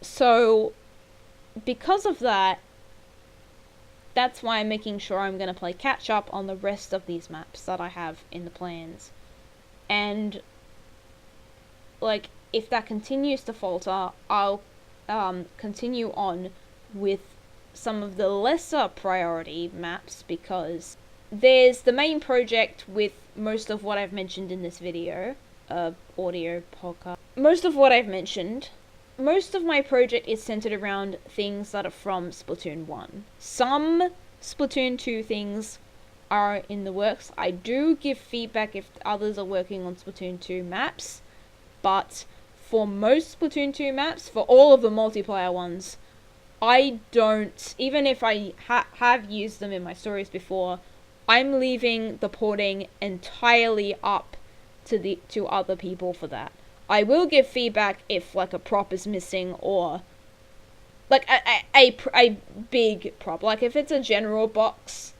So, because of that, that's why I'm making sure I'm going to play catch up on the rest of these maps that I have in the plans. And, like, if that continues to falter, I'll continue on with some of the lesser priority maps, because there's the main project with most of what I've mentioned in this video, audio podcast. Most of what I've mentioned, most of my project is centered around things that are from Splatoon 1. Some Splatoon 2 things are in the works. I do give feedback if others are working on Splatoon 2 maps, but for most Splatoon 2 maps, for all of the multiplayer ones, I don't, even if I have used them in my stories before, I'm leaving the porting entirely up to other people for that. I will give feedback if, like, a prop is missing, or like a big prop. Like, if it's a general box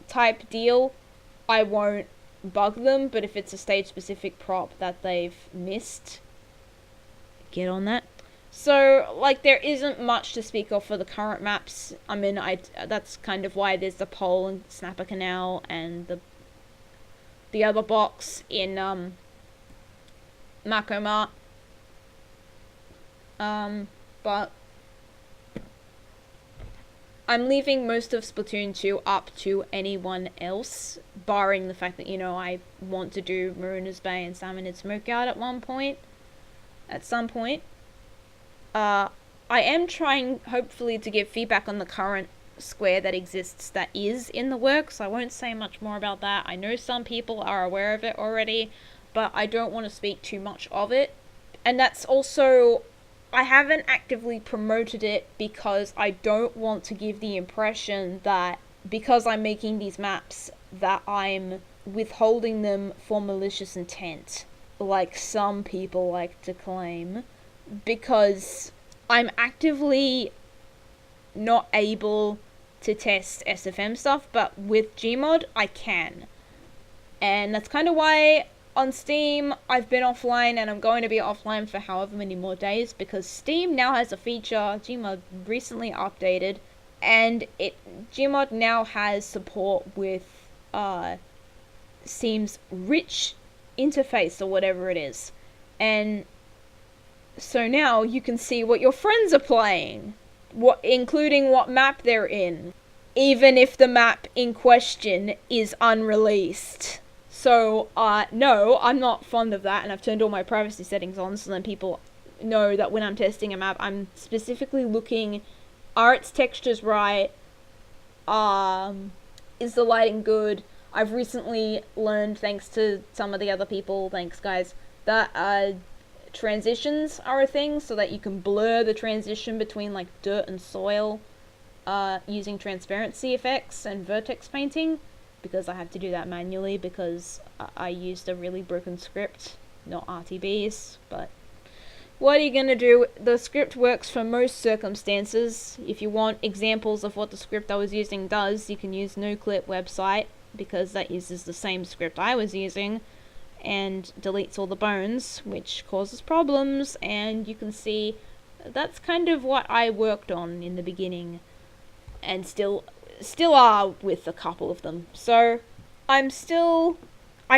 type deal, I won't bug them, but if it's a stage specific prop that they've missed, get on that. So, like, there isn't much to speak of for the current maps. I mean, that's kind of why there's the pole and Snapper Canal and the other box in Mako Mart. But I'm leaving most of Splatoon 2 up to anyone else, barring the fact that, I want to do Maruna's Bay and Salmonid Smokeout at some point. I am trying, hopefully, to give feedback on the current square that exists that is in the works. I won't say much more about that. I know some people are aware of it already, but I don't want to speak too much of it. And that's also, I haven't actively promoted it because I don't want to give the impression that because I'm making these maps that I'm withholding them for malicious intent, like some people like to claim, because I'm actively not able to test SFM stuff, but with Gmod I can. And that's kind of why on Steam I've been offline, and I'm going to be offline for however many more days, because Steam now has a feature Gmod recently updated, and Gmod now has support with Steam's rich interface, or whatever it is. And so now you can see what your friends are playing, including what map they're in, even if the map in question is unreleased. So, no, I'm not fond of that, and I've turned all my privacy settings on so then people know that when I'm testing a map, I'm specifically looking, are its textures right, is the lighting good. I've recently learned, thanks to some of the other people, thanks guys, that transitions are a thing, so that you can blur the transition between, like, dirt and soil using transparency effects and vertex painting, because I have to do that manually because I used a really broken script, not RTBs, but what are you gonna do? The script works for most circumstances. If you want examples of what the script I was using does, you can use NoClip website, because that uses the same script I was using and deletes all the bones, which causes problems, and you can see that's kind of what I worked on in the beginning, and still are with a couple of them. So I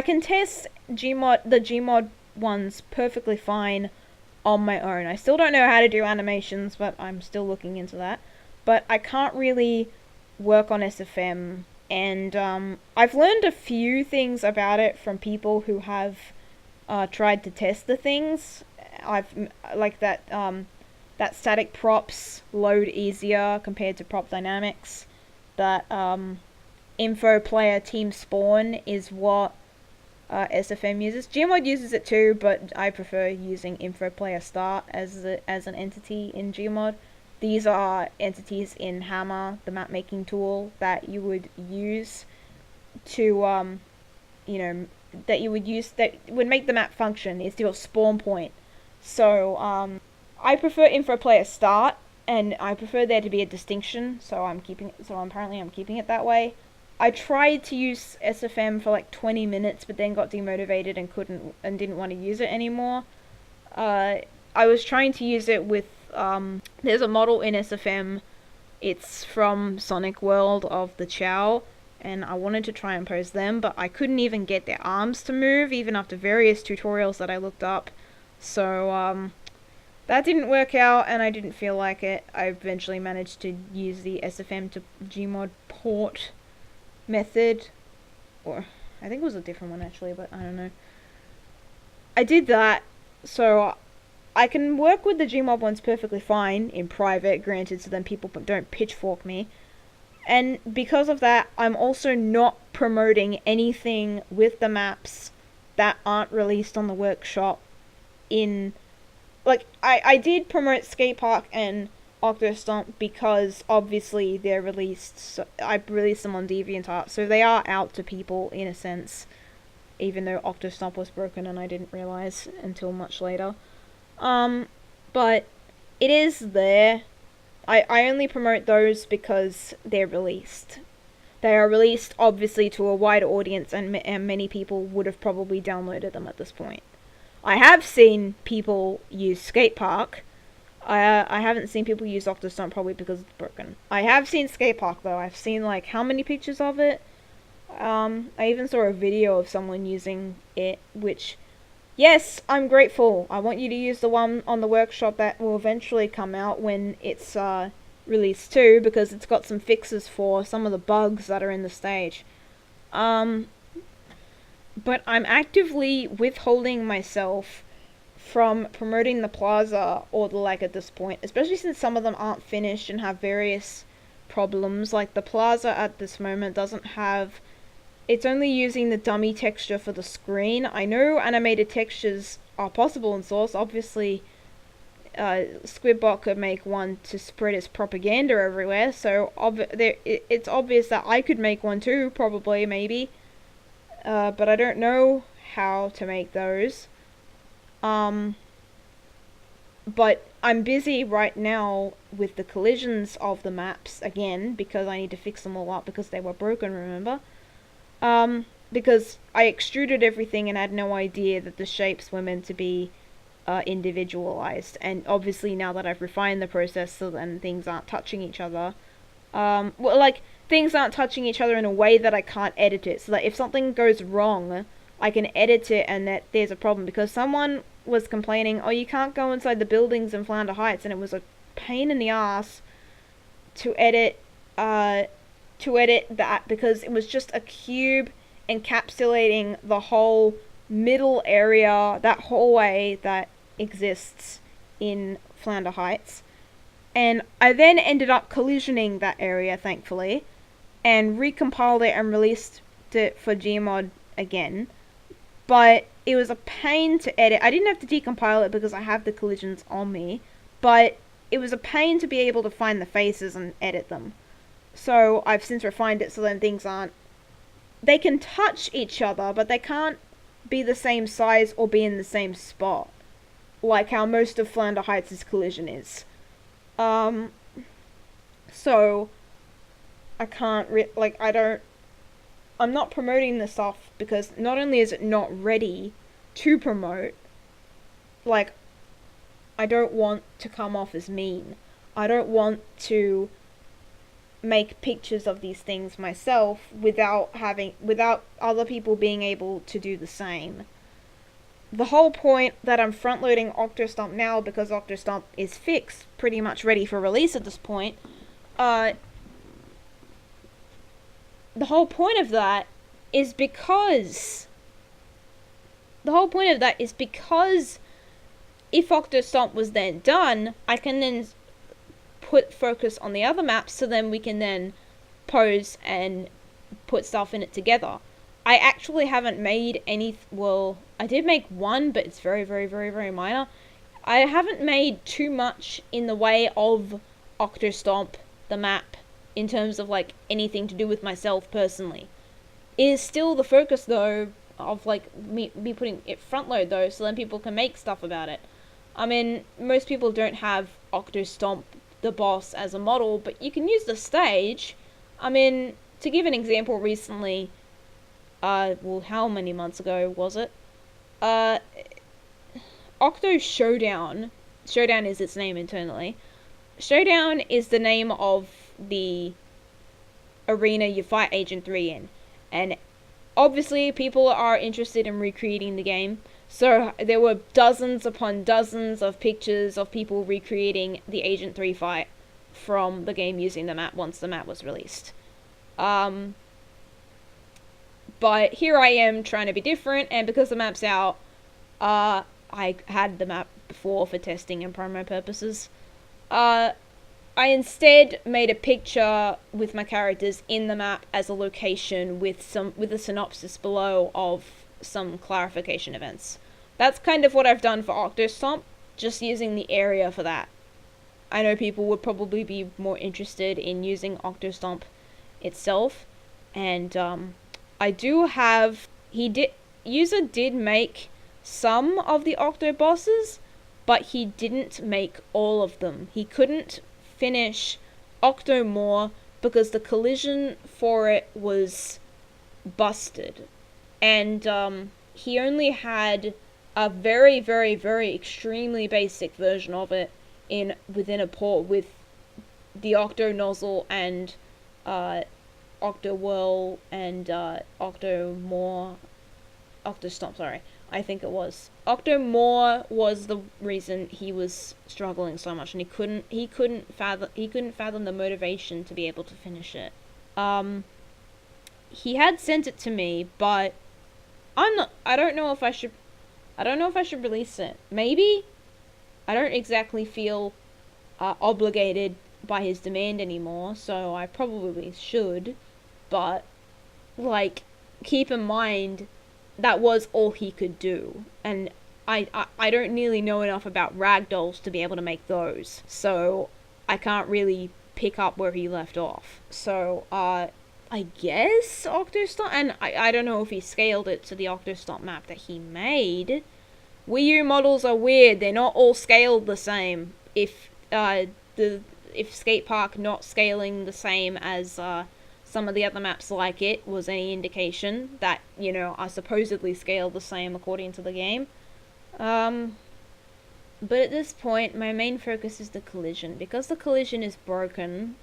can test the Gmod ones perfectly fine on my own. I still don't know how to do animations, but I'm still looking into that. But I can't really work on SFM, and I've learned a few things about it from people who have tried to test the things. I've like that static props load easier compared to prop dynamics. That info player team spawn is what SFM uses. Gmod uses it too, but I prefer using info player start as an entity in Gmod. These are entities in Hammer, the map making tool that you would use to that would make the map function. It's your spawn point. So I prefer info player start, and I prefer there to be a distinction, so I'm keeping it that way. I tried to use SFM for like 20 minutes, but then got demotivated and didn't want to use it anymore. I was trying to use it with there's a model in SFM. It's from Sonic World of the Chow, and I wanted to try and pose them, but I couldn't even get their arms to move, even after various tutorials that I looked up. So, that didn't work out, and I didn't feel like it. I eventually managed to use the SFM to Gmod port method, or I think it was a different one actually, but I don't know. I did that, so I can work with the Gmod ones perfectly fine in private, granted, so then people don't pitchfork me. And because of that, I'm also not promoting anything with the maps that aren't released on the workshop in... Like, I did promote Skate Park and Octostomp because obviously they're released. So I released them on DeviantArt, so they are out to people in a sense, even though Octostomp was broken and I didn't realize until much later. But it is there. I only promote those because they're released. They are released obviously to a wider audience, and many people would have probably downloaded them at this point. I have seen people use Skate Park. I haven't seen people use Octostomp probably because it's broken. I have seen Skate Park though. I've seen like how many pictures of it? I even saw a video of someone using it, which, yes, I'm grateful. I want you to use the one on the workshop that will eventually come out when it's released too, because it's got some fixes for some of the bugs that are in the stage. But I'm actively withholding myself from promoting the plaza or the leg at this point, especially since some of them aren't finished and have various problems. Like the plaza at this moment doesn't have... It's only using the dummy texture for the screen. I know animated textures are possible in Source. Obviously, Squidbot could make one to spread its propaganda everywhere, so it's obvious that I could make one too, probably, maybe. But I don't know how to make those. But I'm busy right now with the collisions of the maps again, because I need to fix them all up because they were broken, remember? Because I extruded everything and had no idea that the shapes were meant to be individualized. And obviously now that I've refined the process so then things aren't touching each other, well, like, things aren't touching each other in a way that I can't edit it. So that if something goes wrong, I can edit it and that there's a problem. Because someone was complaining, oh, you can't go inside the buildings in Flounder Heights, and it was a pain in the ass to edit that, because it was just a cube encapsulating the whole middle area, that hallway that exists in Flounder Heights. And I then ended up collisioning that area, thankfully, and recompiled it and released it for Gmod again. But it was a pain to edit. I didn't have to decompile it because I have the collisions on me, but it was a pain to be able to find the faces and edit them. So I've since refined it so then things aren't... They can touch each other, but they can't be the same size or be in the same spot, like how most of Flounder Heights' collision is. So I can't I'm not promoting this stuff because not only is it not ready to promote, like, I don't want to come off as mean. I don't want to make pictures of these things myself without other people being able to do the same. The whole point that I'm front loading Octostomp now, because Octostomp is fixed, pretty much ready for release at this point, the whole point of that is because if Octostomp was then done, I can then put focus on the other maps, so then we can then pose and put stuff in it together. I actually haven't made any... Well, I did make one, but it's very, very, very, very minor. I haven't made too much in the way of Octostomp, the map, in terms of, like, anything to do with myself personally. It is still the focus, though, of, like, me putting it front load, though, so then people can make stuff about it. I mean, most people don't have Octostomp, the boss, as a model, but you can use the stage. I mean, to give an example, recently... well, how many months ago was it? Octo Showdown Showdown is its name internally. Showdown is the name of the arena you fight Agent 3 in. And obviously people are interested in recreating the game. So there were dozens upon dozens of pictures of people recreating the Agent 3 fight from the game using the map once the map was released. But here I am trying to be different, and because the map's out, I had the map before for testing and promo purposes. I instead made a picture with my characters in the map as a location with a synopsis below of some clarification events. That's kind of what I've done for Octostomp, just using the area for that. I know people would probably be more interested in using Octostomp itself, and I do have user did make some of the Octo bosses, but he didn't make all of them. He couldn't finish Octomore because the collision for it was busted, and he only had a very, very, very extremely basic version of it within a port with the Octo nozzle and Octo Whirl and Octomore, Octostomp, sorry. I think it was. Octomore was the reason he was struggling so much, and he couldn't fathom the motivation to be able to finish it. He had sent it to me, but I don't know if I should release it. Maybe? I don't exactly feel obligated by his demand anymore, so I probably should. But, like, keep in mind, that was all he could do. And I don't nearly know enough about ragdolls to be able to make those. So, I can't really pick up where he left off. So, I guess Octostomp, and I don't know if he scaled it to the Octostomp map that he made. Wii U models are weird. They're not all scaled the same. If Skate Park not scaling the same as some of the other maps like it was any indication that, are supposedly scaled the same according to the game. But at this point, my main focus is the collision. Because the collision is broken,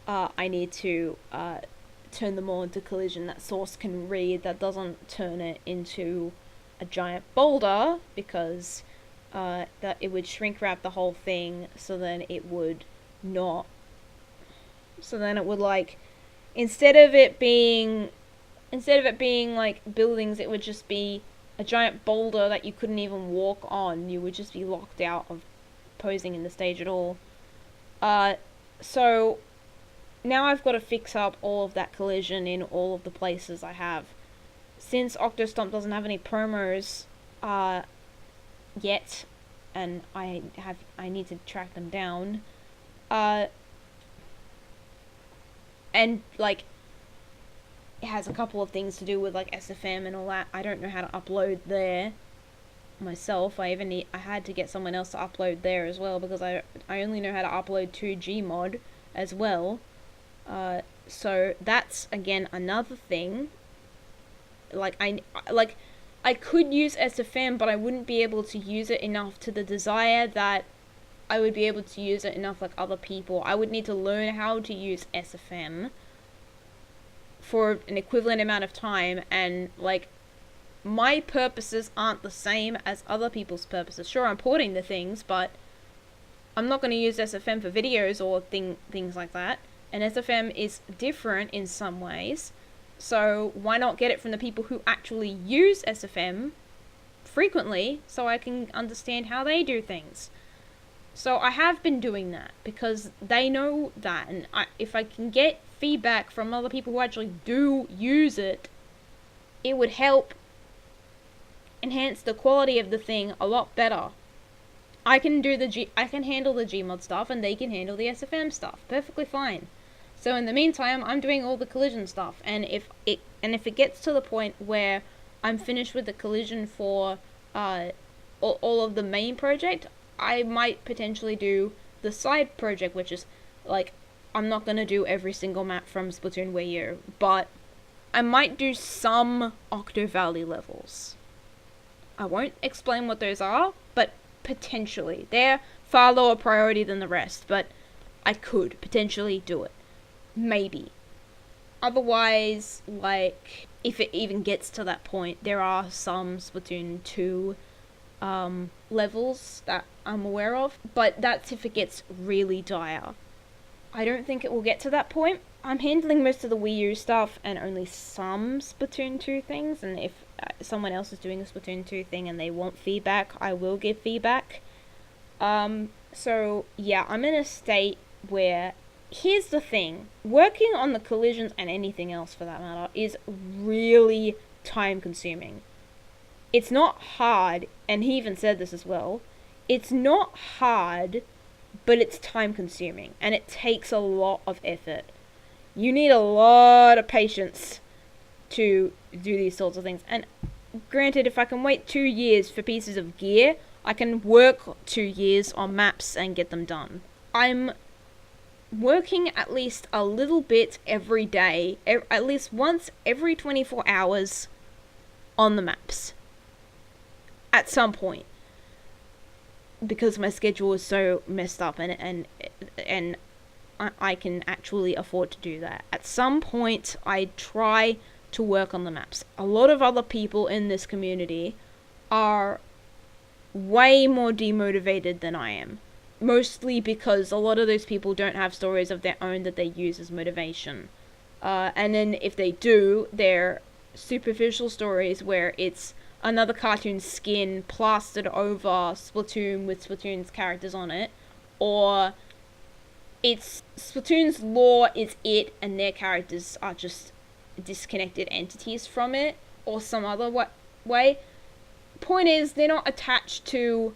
I need to turn them all into collision that Source can read, that doesn't turn it into a giant boulder, because that it would shrink wrap the whole thing, so then it would like, instead of it being like buildings, it would just be a giant boulder that you couldn't even walk on. You would just be locked out of posing in the stage at all. So now I've got to fix up all of that collision in all of the places I have. Since Octostomp doesn't have any promos yet, and I need to track them down, and like, it has a couple of things to do with like SFM and all that. I don't know how to upload there myself. I had to get someone else to upload there as well, because I only know how to upload to Gmod as well. So that's again another thing. I could use SFM, but I wouldn't be able to use it enough to the desire that I would be able to use it enough like other people. I would need to learn how to use SFM for an equivalent amount of time, and like, my purposes aren't the same as other people's purposes. Sure, I'm porting the things, but I'm not going to use SFM for videos or things like that. And SFM is different in some ways. So why not get it from the people who actually use SFM frequently, so I can understand how they do things. So I have been doing that because they know that, and if I can get feedback from other people who actually do use it, it would help enhance the quality of the thing a lot better. I can handle the Gmod stuff, and they can handle the SFM stuff perfectly fine. So in the meantime, I'm doing all the collision stuff, and if it gets to the point where I'm finished with the collision for all of the main project, I might potentially do the side project, which is like, I'm not gonna do every single map from Splatoon Wii U, but I might do some Octo Valley levels. I won't explain what those are, but potentially. They're far lower priority than the rest, but I could potentially do it. Maybe. Otherwise, like, if it even gets to that point, there are some Splatoon 2 levels that I'm aware of, but that's if it gets really dire. I don't think it will get to that point. I'm handling most of the Wii U stuff and only some Splatoon 2 things, and if someone else is doing a Splatoon 2 thing and they want feedback, I will give feedback. So yeah, I'm in a state where, here's the thing, working on the collisions and anything else for that matter is really time consuming. It's not hard, and he even said this as well, it's not hard, but it's time consuming, and it takes a lot of effort. You need a lot of patience to do these sorts of things. And granted, if I can wait 2 years for pieces of gear, I can work 2 years on maps and get them done. I'm working at least a little bit every day, at least once every 24 hours on the maps. At some point. Because my schedule is so messed up and I can actually afford to do that. At some point, I try to work on the maps. A lot of other people in this community are way more demotivated than I am. Mostly because a lot of those people don't have stories of their own that they use as motivation. And then if they do, they're superficial stories where it's another cartoon skin plastered over Splatoon with Splatoon's characters on it, or it's Splatoon's lore is it and their characters are just disconnected entities from it, or some other way. Point is, they're not attached to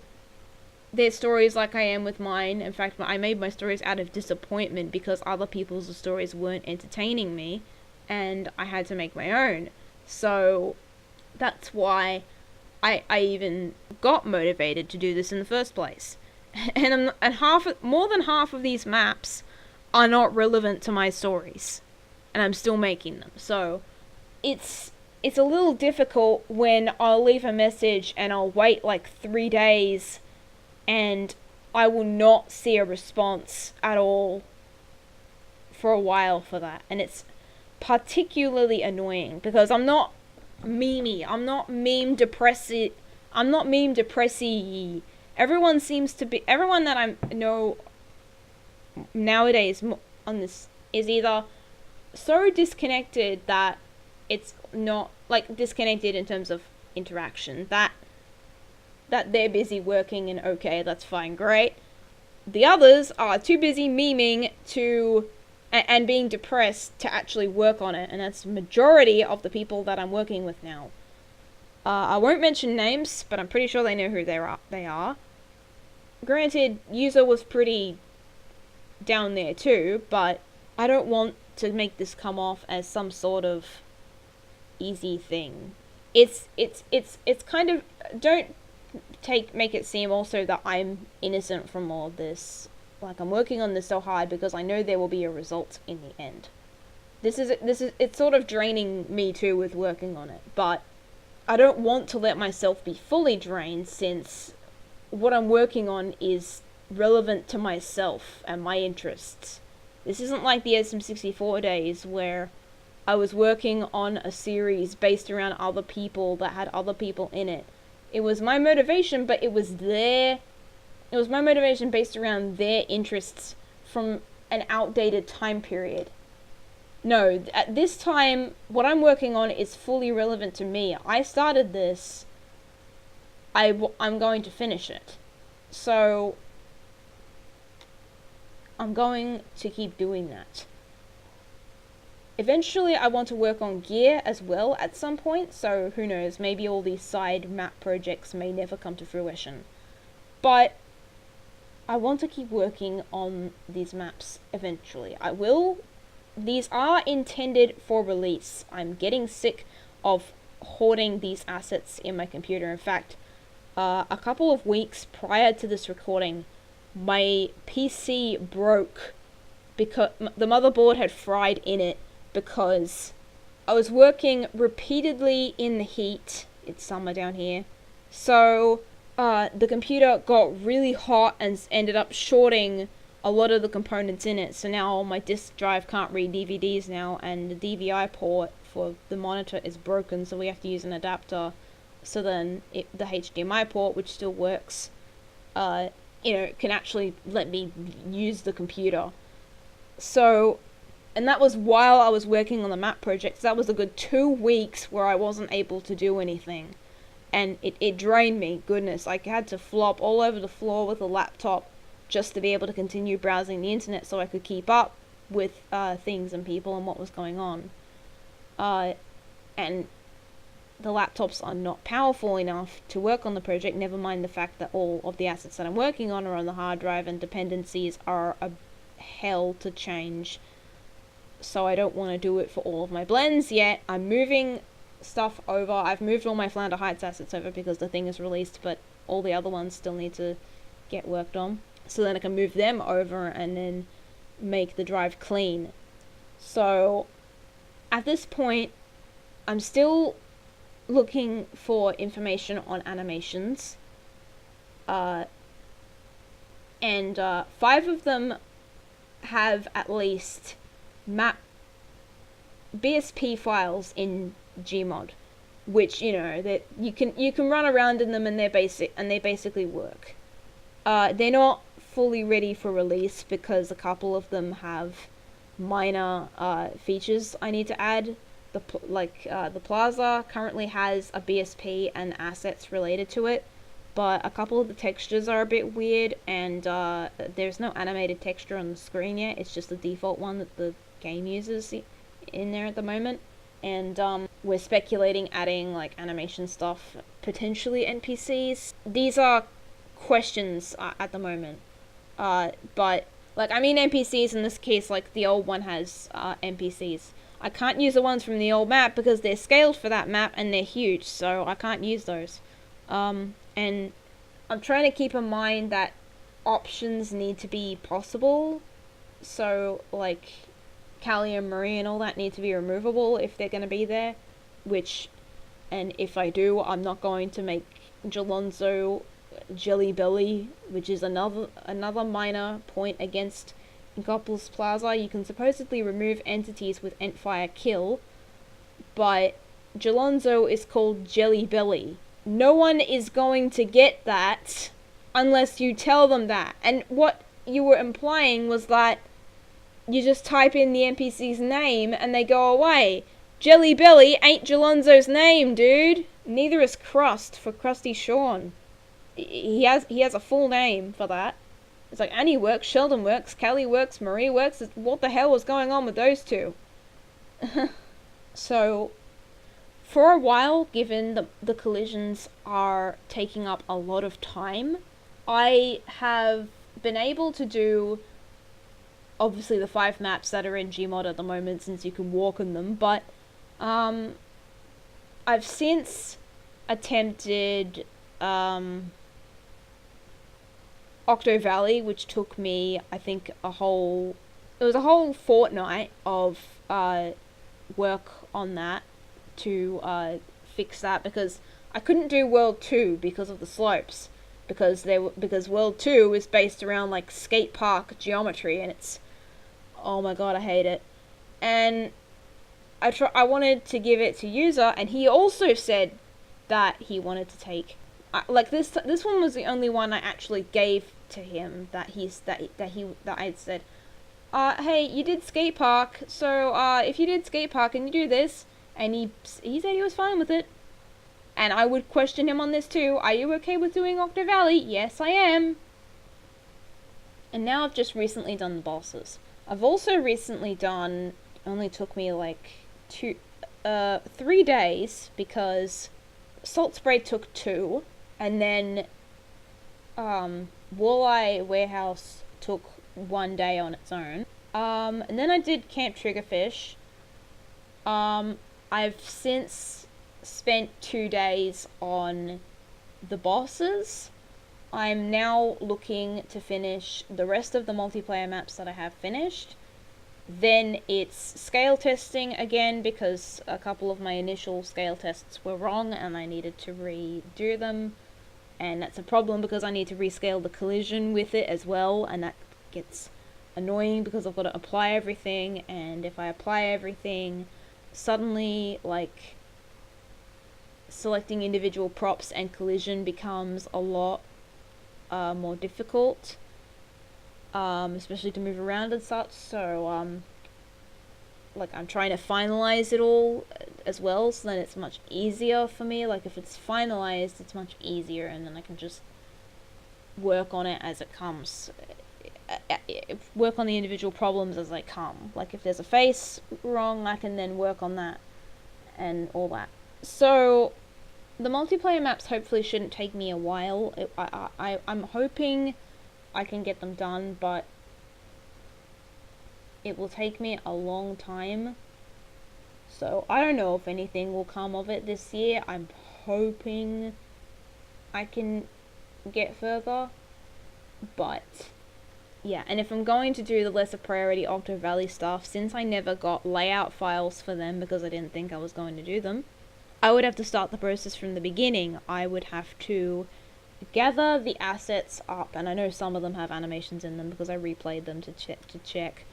their stories like I am with mine. In fact, I made my stories out of disappointment because other people's stories weren't entertaining me, and I had to make my own. So that's why I even got motivated to do this in the first place. And more than half of these maps are not relevant to my stories, and I'm still making them. So it's a little difficult when I'll leave a message and I'll wait like 3 days and I will not see a response at all for a while for that. And it's particularly annoying because I'm not memey. I'm not meme depressy. Everyone that I know nowadays on this is either so disconnected that it's not, like, disconnected in terms of interaction, that they're busy working and okay, that's fine, great. The others are too busy memeing and being depressed to actually work on it, and that's the majority of the people that I'm working with now. I won't mention names, but I'm pretty sure they know who they are. Granted, User was pretty down there too, but I don't want to make this come off as some sort of easy thing. It's kind of, don't make it seem also that I'm innocent from all this. Like, I'm working on this so hard because I know there will be a result in the end. It's sort of draining me too with working on it, but I don't want to let myself be fully drained, since what I'm working on is relevant to myself and my interests. This isn't like the SM64 days where I was working on a series based around other people that had other people in it. It was my motivation, but it was my motivation based around their interests from an outdated time period. No, at this time, what I'm working on is fully relevant to me. I started this. I'm going to finish it. So I'm going to keep doing that. Eventually, I want to work on gear as well at some point, so who knows, maybe all these side map projects may never come to fruition. But I want to keep working on these maps eventually. I will. These are intended for release. I'm getting sick of hoarding these assets in my computer. In fact, a couple of weeks prior to this recording, my PC broke because the motherboard had fried in it, because I was working repeatedly in the heat. It's summer down here. So the computer got really hot and ended up shorting a lot of the components in it. So now my disk drive can't read DVDs now, and the DVI port for the monitor is broken, so we have to use an adapter. So then the HDMI port, which still works, can actually let me use the computer. So, and that was while I was working on the map project. So that was a good 2 weeks where I wasn't able to do anything. And it drained me, goodness. I had to flop all over the floor with a laptop just to be able to continue browsing the internet so I could keep up with things and people and what was going on. And the laptops are not powerful enough to work on the project, never mind the fact that all of the assets that I'm working on are on the hard drive, and dependencies are a hell to change. So I don't want to do it for all of my blends yet. I'm moving stuff over. I've moved all my Flounder Heights assets over because the thing is released, but all the other ones still need to get worked on. So then I can move them over and then make the drive clean. So at this point, I'm still looking for information on animations. And 5 of them have at least map BSP files in Gmod, which that you can run around in them, and they basically work. They're not fully ready for release because a couple of them have minor features I need to add. The plaza currently has a BSP and assets related to it, but a couple of the textures are a bit weird, and there's no animated texture on the screen yet. It's just the default one that the game uses in there at the moment. And we're speculating adding like animation stuff, potentially NPCs. These are questions at the moment, but NPCs in this case, like the old one has NPCs. I can't use the ones from the old map because they're scaled for that map and they're huge, so I can't use those. And I'm trying to keep in mind that options need to be possible, so like Callie and Marie and all that need to be removable if they're going to be there, and if I do, I'm not going to make Jalonzo Jelly Belly, which is another minor point against Inkopolis Plaza. You can supposedly remove entities with Entfire Kill, but Jalonzo is called Jelly Belly. No one is going to get that unless you tell them that. And what you were implying was that you just type in the NPC's name and they go away. Jelly Belly ain't Jalonzo's name, dude. Neither is Crust for Krusty Sean. He has a full name for that. It's like Annie works, Sheldon works, Callie works, Marie works. What the hell was going on with those two? So, for a while, given the collisions are taking up a lot of time, I have been able to do obviously the 5 maps that are in Gmod at the moment, since you can walk on them, but I've since attempted Octo Valley, which took me, I think, a whole fortnight of work on that to fix that, because I couldn't do World 2 because of the slopes, because World 2 is based around like skate park geometry, and it's, oh my god, I hate it. And I wanted to give it to User, and he also said that he wanted to take this one was the only one I actually gave to him that I said, hey, you did skate park, so if you did skate park and you do this, and he said he was fine with it. And I would question him on this too. Are you okay with doing Octo Valley? Yes, I am. And now I've just recently done the bosses. I've also recently done, only took me like 3 days, because Salt Spray took 2, and then Walleye Warehouse took 1 day on its own. And then I did Camp Triggerfish. I've since spent 2 days on the bosses. I'm now looking to finish the rest of the multiplayer maps that I have finished. Then it's scale testing again, because a couple of my initial scale tests were wrong and I needed to redo them. and that's a problem because I need to rescale the collision with it as well, and that gets annoying because I've got to apply everything, and if I apply everything, suddenly, like, selecting individual props and collision becomes a lot more difficult, especially to move around and such, so, like, I'm trying to finalize it all as well, so then it's much easier for me. Like, if it's finalized, it's much easier, and then I can just work on it as it comes. Work on the individual problems as they come. Like, if there's a face wrong, I can then work on that, and all that. So, the multiplayer maps hopefully shouldn't take me a while. I'm hoping I can get them done, but it will take me a long time. So, I don't know if anything will come of it this year. I'm hoping I can get further, but yeah, and if I'm going to do the lesser priority Octo Valley stuff, since I never got layout files for them because I didn't think I was going to do them, I would have to start the process from the beginning. I would have to gather the assets up, and I know some of them have animations in them because I replayed them to check.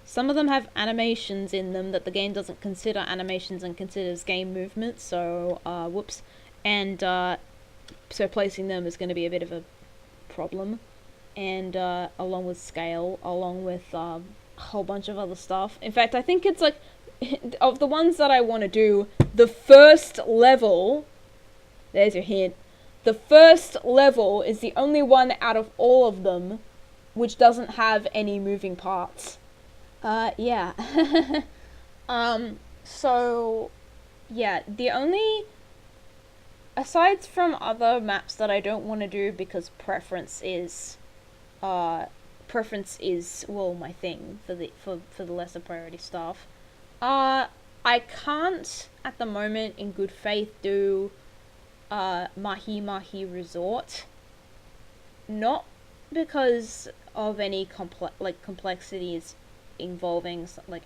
Some of them have animations in them that the game doesn't consider animations and considers game movement, so, whoops. And, so placing them is going to be a bit of a problem. And, along with scale, along with, a whole bunch of other stuff. In fact, I think it's like, of the ones that I want to do, the first level, there's your hint, the first level is the only one out of all of them which doesn't have any moving parts. Yeah. So, yeah, the only, aside from other maps that I don't want to do because preference is, well, my thing for the lesser priority stuff, I can't, at the moment, in good faith, do, Mahi Mahi Resort. Not because of any complexities involving, like,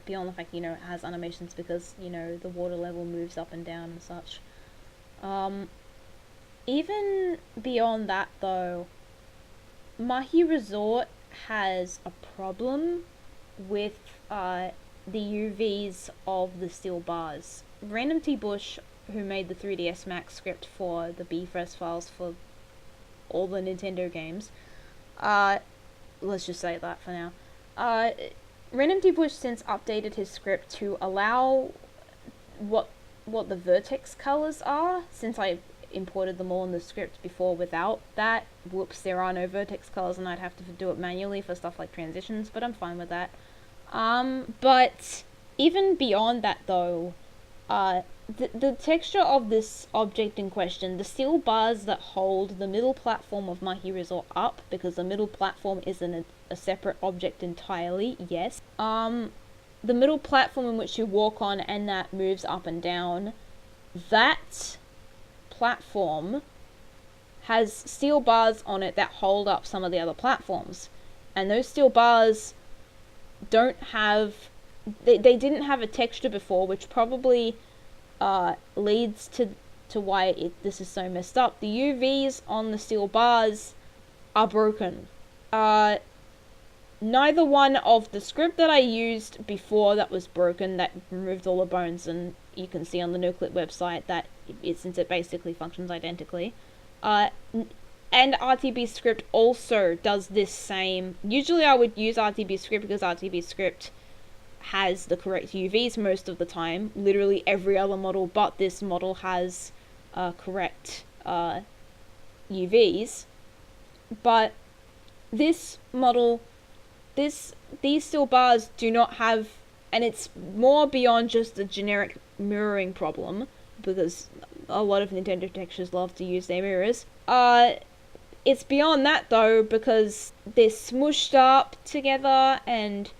beyond the fact, you know, it has animations because, you know, the water level moves up and down and such. Even beyond that, though, Mahi Resort has a problem with, the UVs of the steel bars. Random T. Bush, who made the 3DS Max script for the Bfres files for all the Nintendo games, let's just say that for now. Random T. Bush since updated his script to allow what the vertex colors are, since I imported them all in the script before without that. Whoops, there are no vertex colors and I'd have to do it manually for stuff like transitions, but I'm fine with that. But even beyond that though, the texture of this object in question, the steel bars that hold the middle platform of Mahi Resort up, because the middle platform isn't a separate object entirely, yes. The middle platform in which you walk on and that moves up and down, that platform has steel bars on it that hold up some of the other platforms. And those steel bars don't have, they didn't have a texture before, which probably leads to why this is so messed up. The UVs on the steel bars are broken. Neither one of the script that I used before that was broken, that removed all the bones, and you can see on the NoClip website that since it basically functions identically, and RTB script also does this same. Usually I would use RTB script because RTB script has the correct UVs most of the time. Literally every other model but this model has correct UVs. But this model, these steel bars do not have, and it's more beyond just a generic mirroring problem, because a lot of Nintendo textures love to use their mirrors. It's beyond that though, because they're smooshed up together and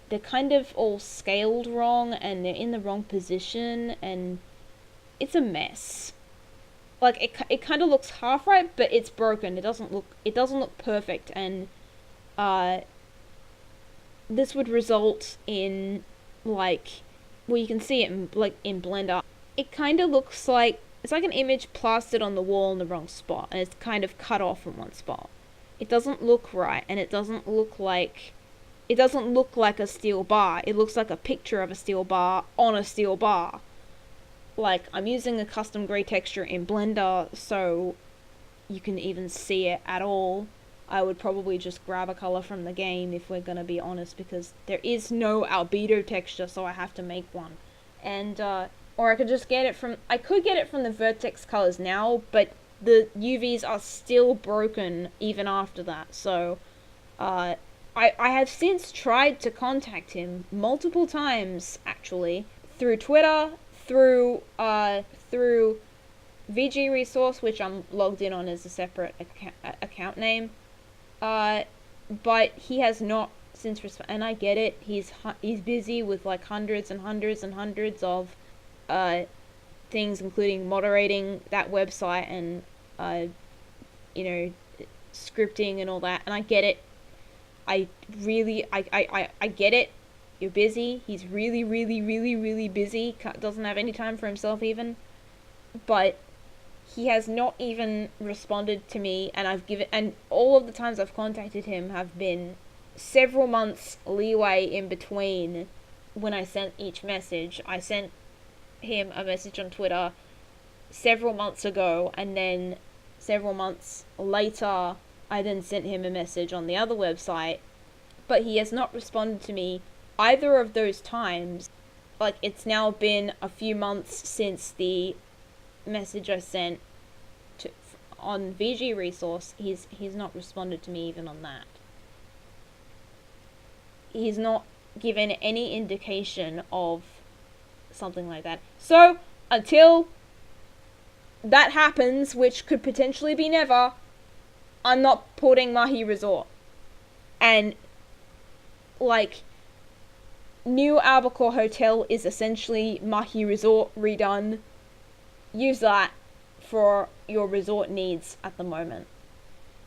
they're kind of all scaled wrong and they're in the wrong position and it's a mess. Like, it kind of looks half right, but it's broken. It doesn't look perfect, and this would result in, like, well, you can see it in Blender. It kind of looks like it's like an image plastered on the wall in the wrong spot, and it's kind of cut off from one spot. It doesn't look right, and it doesn't look like a steel bar. It looks like a picture of a steel bar on a steel bar. Like, I'm using a custom gray texture in Blender, so you can even see it at all. I would probably just grab a color from the game if we're gonna be honest, because there is no albedo texture, so I have to make one. And, or I could just get it from the Vertex colors now, but the UVs are still broken even after that, so, I have since tried to contact him multiple times, actually, through Twitter, through VG Resource, which I'm logged in on as a separate account name, but he has not since responded. And I get it, he's busy with like hundreds and hundreds and hundreds of things, including moderating that website and scripting and all that. And I get it. I get it. You're busy. He's really, really, really, really busy. Doesn't have any time for himself even. But he has not even responded to me, and all of the times I've contacted him have been several months leeway in between when I sent each message. I sent him a message on Twitter several months ago, and then several months later I then sent him a message on the other website, but he has not responded to me either of those times. Like, it's now been a few months since the message I sent on VG Resource. He's not responded to me even on that. He's not given any indication of something like that. So, until that happens, which could potentially be never, I'm not porting Mahi Resort. And, like, New Albacore Hotel is essentially Mahi Resort redone. Use that for your resort needs at the moment,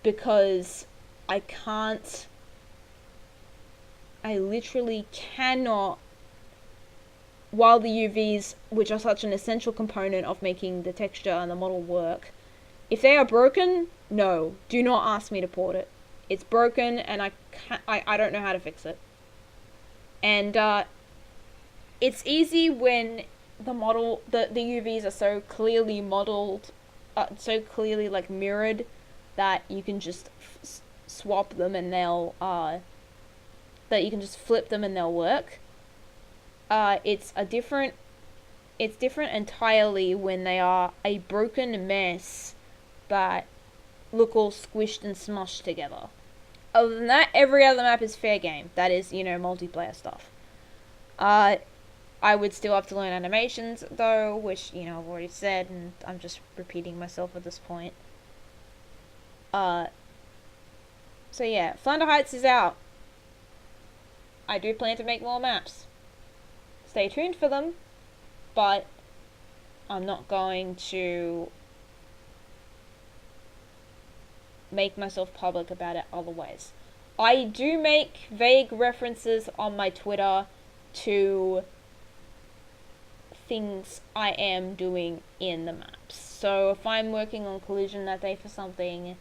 because I literally cannot, while the UVs, which are such an essential component of making the texture and the model work, if they are broken, no, do not ask me to port it. It's broken, and I don't know how to fix it. And it's easy when the UVs are so clearly modeled, so clearly like mirrored, that you can just swap them and they'll that you can just flip them and they'll work. It's different entirely when they are a broken mess that look all squished and smushed together. Other than that, every other map is fair game. That is, multiplayer stuff. I would still have to learn animations, though, which, I've already said, and I'm just repeating myself at this point. So yeah, Flounder Heights is out. I do plan to make more maps. Stay tuned for them, but I'm not going to make myself public about it otherwise. I do make vague references on my Twitter to things I am doing in the maps. So if I'm working on Collision that day for something,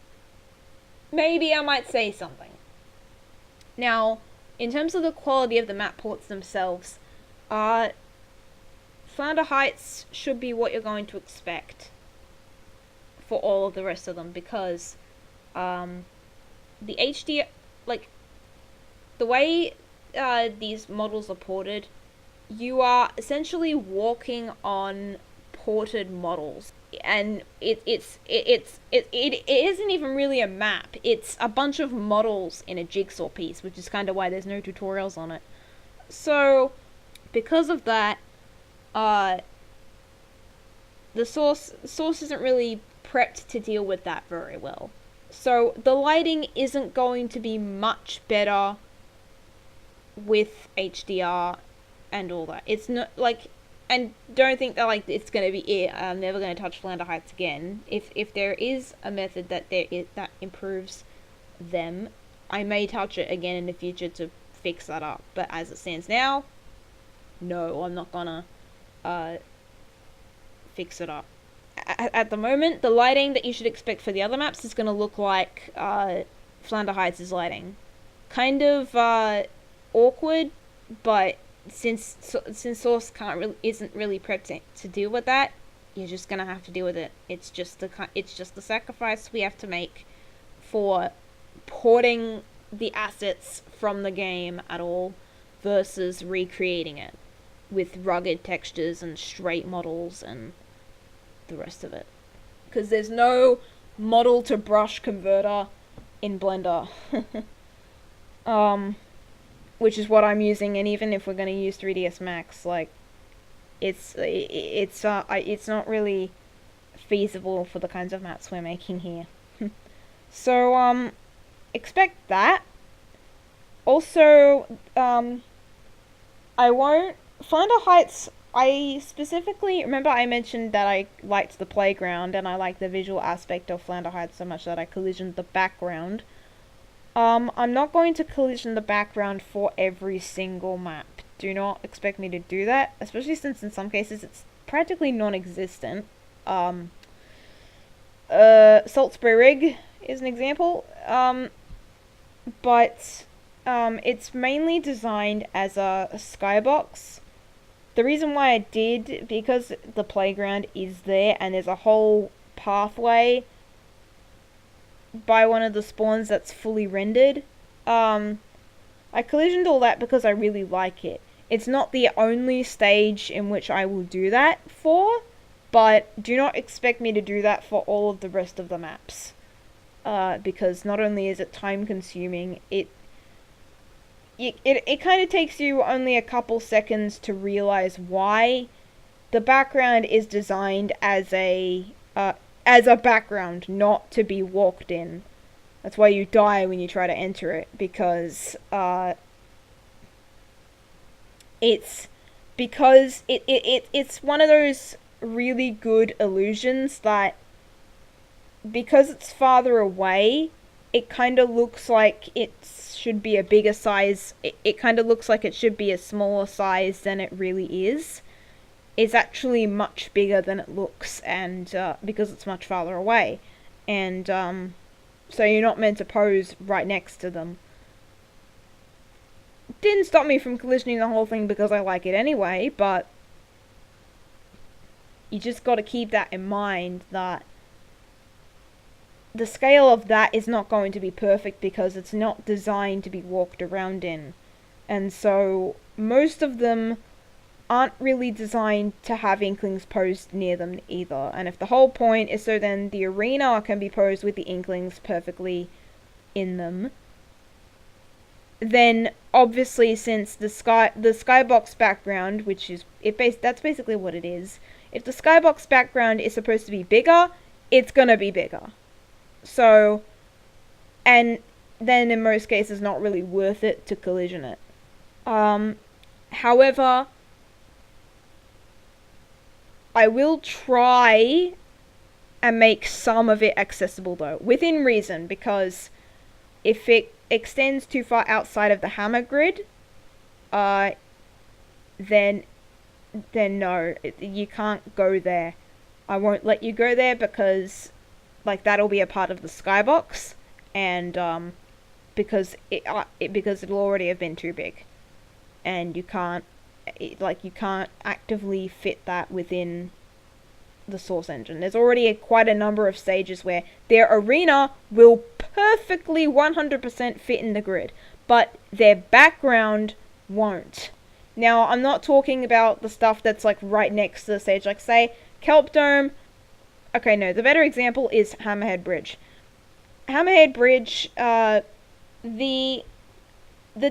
maybe I might say something. Now, in terms of the quality of the map ports themselves, Flounder Heights should be what you're going to expect for all of the rest of them, because the HD, like, the way these models are ported, you are essentially walking on ported models, and it isn't even really a map. It's a bunch of models in a jigsaw piece, which is kind of why there's no tutorials on it. So, because of that, the source isn't really prepped to deal with that very well. So the lighting isn't going to be much better with HDR and all that. It's not like, and don't think that like it's gonna be it. I'm never gonna touch Flounder Heights again. If there is a method that that improves them, I may touch it again in the future to fix that up. But as it stands now, no, I'm not gonna fix it up. at the moment, the lighting that you should expect for the other maps is going to look like Flounder Heights' lighting. Kind of awkward, but since Source isn't really prepped to deal with that, you're just gonna have to deal with it. It's just the sacrifice we have to make for porting the assets from the game at all versus recreating it with rugged textures and straight models and the rest of it. Because there's no model to brush converter in Blender. Which is what I'm using, and even if we're going to use 3ds Max, like, it's not really feasible for the kinds of maps we're making here. So, expect that. Also, I won't... Flounder Heights, I specifically... Remember I mentioned that I liked the playground, and I like the visual aspect of Flounder Heights so much that I collisioned the background. I'm not going to collision the background for every single map. Do not expect me to do that, especially since in some cases it's practically non-existent. Salt Spray Rig is an example. But it's mainly designed as a skybox. The reason why I did, because the playground is there and there's a whole pathway by one of the spawns that's fully rendered. I collisioned all that because I really like it. It's not the only stage in which I will do that for, but do not expect me to do that for all of the rest of the maps. Because not only is it time consuming, it kind of takes you only a couple seconds to realize why the background is designed as a background, not to be walked in. That's why you die when you try to enter it, because it's one of those really good illusions that, because it's farther away, it kind of looks like it should be a bigger size. It kind of looks like it should be a smaller size than it really is. It's actually much bigger than it looks, and because it's much farther away, and so you're not meant to pose right next to them. Didn't stop me from collisioning the whole thing because I like it anyway, but you just got to keep that in mind, that the scale of that is not going to be perfect because it's not designed to be walked around in, and so most of them aren't really designed to have Inklings posed near them either. And if the whole point is so then the arena can be posed with the Inklings perfectly in them, then obviously, since the skybox background, which is that's basically what it is. If the skybox background is supposed to be bigger, it's gonna be bigger. So, and then in most cases not really worth it to collision it. However, I will try and make some of it accessible though, within reason, because if it extends too far outside of the hammer grid, then no, you can't go there. I won't let you go there because, like, that'll be a part of the skybox, and because it'll already have been too big, and you can't actively fit that within the Source engine. There's already quite a number of stages where their arena will perfectly 100% fit in the grid, but their background won't. Now, I'm not talking about the stuff that's like right next to the stage, like say Kelp Dome. Okay, no, the better example is Hammerhead Bridge. Hammerhead Bridge, the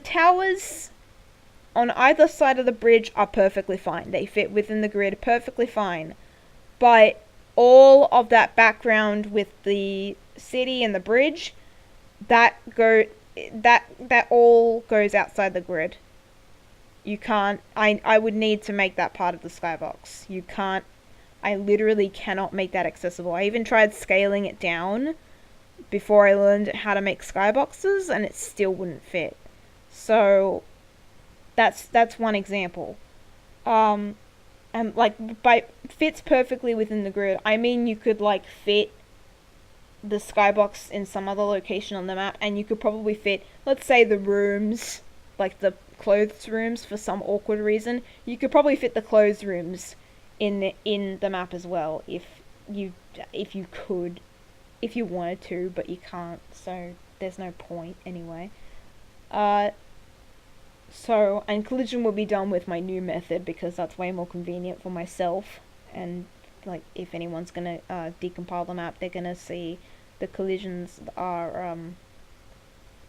towers on either side of the bridge are perfectly fine. They fit within the grid perfectly fine. But all of that background with the city and the bridge, that all goes outside the grid. You can't, I would need to make that part of the skybox. You can't, I literally cannot make that accessible. I even tried scaling it down before I learned how to make skyboxes, and it still wouldn't fit. So that's one example. like by fits perfectly within the grid, I mean you could like fit the skybox in some other location on the map, and you could probably fit, let's say, the rooms, like the clothes rooms, for some awkward reason. You could probably fit the clothes rooms in the map as well, you you could, if you wanted to, but you can't. So there's no point anyway. And collision will be done with my new method because that's way more convenient for myself. And like, if anyone's gonna decompile the map, they're gonna see the collisions are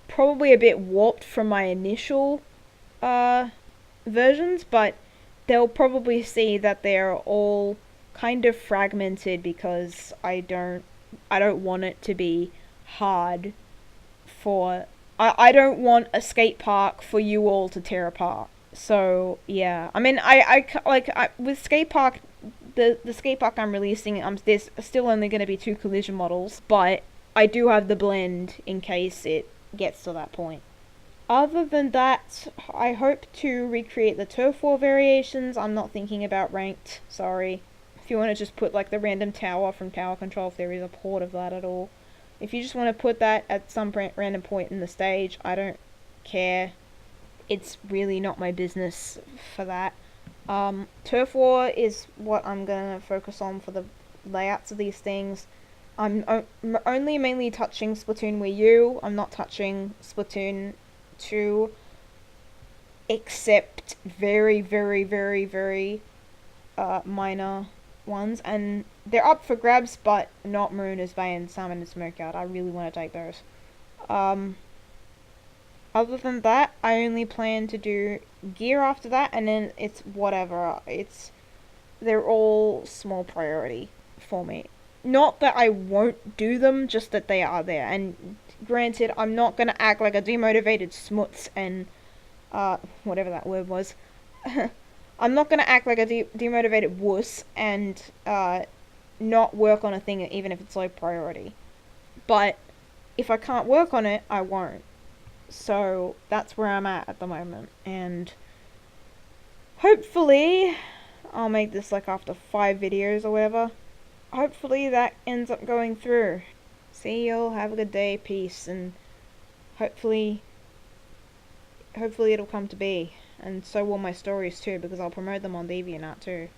probably a bit warped from my initial versions, but they'll probably see that they're all kind of fragmented because I don't want it to be hard for I don't want a skate park for you all to tear apart. So yeah, I mean, with skate park, the skate park I'm releasing, there's still only going to be 2 collision models, but I do have the blend in case it gets to that point. Other than that, I hope to recreate the turf war variations. I'm not thinking about ranked, sorry. If you want to just put like the random tower from Tower Control, if there is a port of that at all. If you just want to put that at some random point in the stage, I don't care. It's really not my business for that. Turf War is what I'm gonna focus on for the layouts of these things. I'm only mainly touching Splatoon Wii U. I'm not touching Splatoon 2, except very, very, very, very minor ones, and they're up for grabs, but not Marooners Bay and Salmon and Smokeout. I really want to take those. Other than that, I only plan to do gear after that, and then it's whatever. They're all small priority for me. Not that I won't do them, just that they are there. And granted, I'm not gonna act like a demotivated smuts and whatever that word was. I'm not gonna act like a demotivated wuss and not work on a thing even if it's low priority. But if I can't work on it, I won't. So that's where I'm at the moment, and hopefully I'll make this like after 5 videos or whatever. Hopefully that ends up going through. See y'all, have a good day, peace, and hopefully it'll come to be. And so will my stories too, because I'll promote them on DeviantArt too.